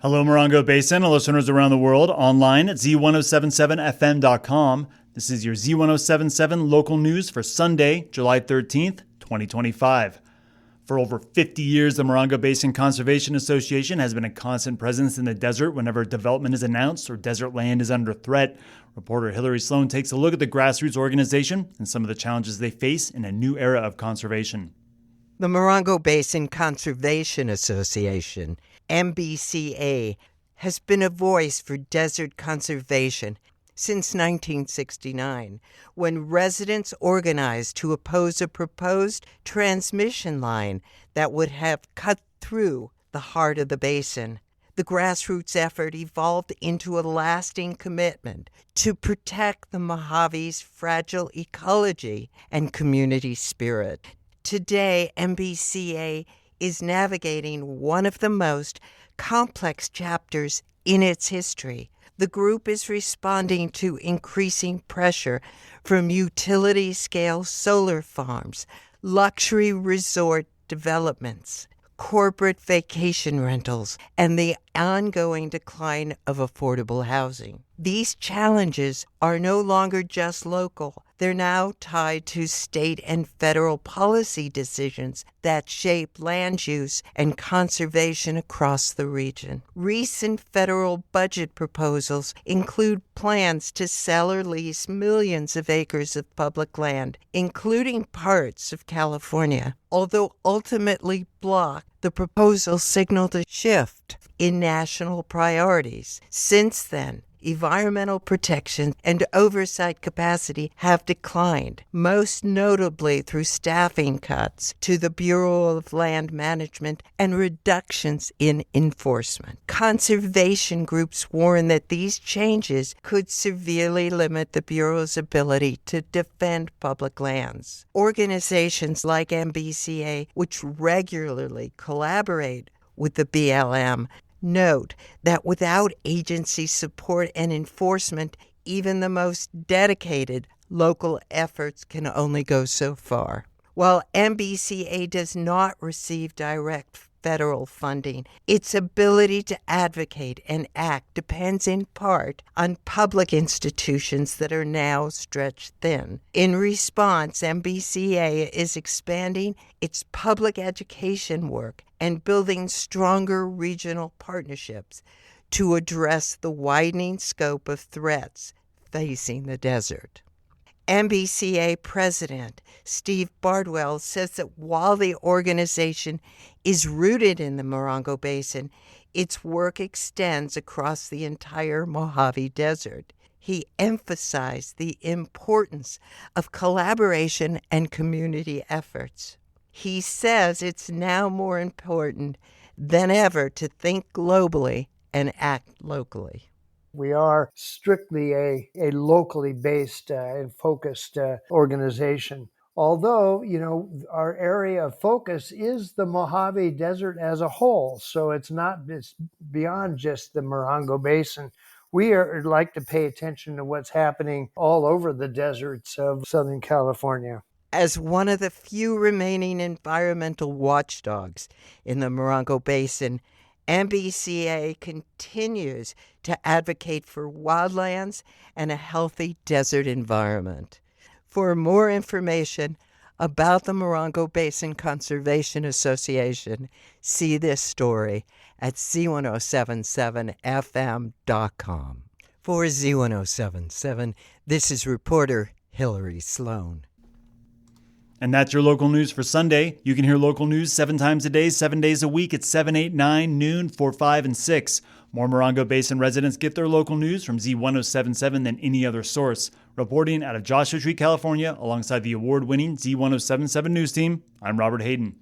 Hello, Morongo Basin and listeners around the world, online at Z107.7fm.com. This is your Z107.7 local news for Sunday, July 13th, 2025. For over 50 years, the Morongo Basin Conservation Association has been a constant presence in the desert whenever development is announced or desert land is under threat. Reporter Hillary Sloan takes a look at the grassroots organization and some of the challenges they face in a new era of conservation. The Morongo Basin Conservation Association, MBCA, has been a voice for desert conservation since 1969, when residents organized to oppose a proposed transmission line that would have cut through the heart of the basin. The grassroots effort evolved into a lasting commitment to protect the Mojave's fragile ecology and community spirit. Today, MBCA is navigating one of the most complex chapters in its history. The group is responding to increasing pressure from utility-scale solar farms, luxury resort developments, corporate vacation rentals, and the ongoing decline of affordable housing. These challenges are no longer just local. They're now tied to state and federal policy decisions that shape land use and conservation across the region. Recent federal budget proposals include plans to sell or lease millions of acres of public land, including parts of California. Although ultimately blocked, the proposal signaled a shift in national priorities. Since then, environmental protection and oversight capacity have declined, most notably through staffing cuts to the Bureau of Land Management and reductions in enforcement. Conservation groups warn that these changes could severely limit the Bureau's ability to defend public lands. Organizations like MBCA, which regularly collaborate with the BLM, note that without agency support and enforcement, even the most dedicated local efforts can only go so far. While MBCA does not receive direct federal funding, its ability to advocate and act depends in part on public institutions that are now stretched thin. In response, MBCA is expanding its public education work and building stronger regional partnerships to address the widening scope of threats facing the desert. MBCA President Steve Bardwell says that while the organization is rooted in the Morongo Basin, its work extends across the entire Mojave Desert. He emphasized the importance of collaboration and community efforts. He says it's now more important than ever to think globally and act locally. We are strictly a locally based and focused organization. Although, our area of focus is the Mojave Desert as a whole. So it's beyond just the Morongo Basin. We like to pay attention to what's happening all over the deserts of Southern California. As one of the few remaining environmental watchdogs in the Morongo Basin, MBCA continues to advocate for wildlands and a healthy desert environment. For more information about the Morongo Basin Conservation Association, see this story at Z107.7fm.com. For Z107.7, this is reporter Hillary Sloan. And that's your local news for Sunday. You can hear local news 7 times a day, 7 days a week at 7, 8, 9, noon, 4, 5, and 6. More Morongo Basin residents get their local news from Z107.7 than any other source. Reporting out of Joshua Tree, California, alongside the award-winning Z107.7 news team, I'm Robert Hayden.